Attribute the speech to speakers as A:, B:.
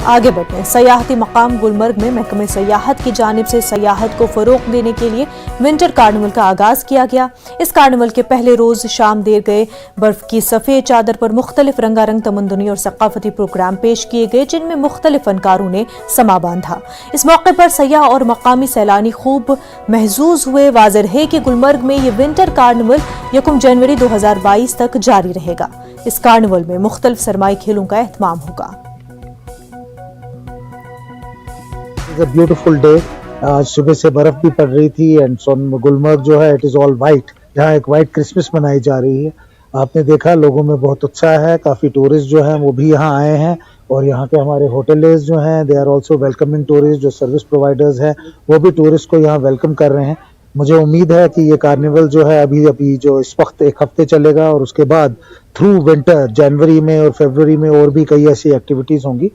A: आगे बढ़े सयाहती मकाम गुलमर्ग में महकमे सयाहत की जानिब से सयाहत को फरोग देने के लिए विंटर कार्निवल का आगाज किया गया। इस कार्निवल के पहले रोज शाम देर गए बर्फ की सफेद चादर पर मुख्तलिफ रंगारंग तमंदुनी और सकाफती प्रोग्राम पेश किए गए, जिनमें मुख्तलिफ फनकारों ने समा बांधा। इस मौके पर सयाह और मकामी सैलानी खूब महजूज हुए। वाज़ेह है कि गुलमर्ग में ये विंटर कार्निवल 1 जनवरी 2022 तक जारी रहेगा। इस कार्निवल में मुख्तलिफ सरमाई खेलों का एहतमाम होगा।
B: Beautiful day. आज सुबह से बर्फ भी पड़ रही थी एंड गुलमर्ग जो है इट इज ऑल वाइट। यहाँ एक वाइट क्रिसमस मनाई जा रही है। आपने देखा लोगों में बहुत उत्साह है। काफी टूरिस्ट जो हैं वो भी यहाँ आए हैं और यहाँ के हमारे होटलेज जो हैं they are also welcoming tourist. जो सर्विस प्रोवाइडर्स हैं वो भी टूरिस्ट को यहाँ वेलकम कर रहे हैं। मुझे उम्मीद है कि ये कार्निवल जो है अभी जो इस वक्त 1 हफ्ते चलेगा और उसके बाद थ्रू विंटर जनवरी में और फरवरी में और भी कई ऐसी एक्टिविटीज होंगी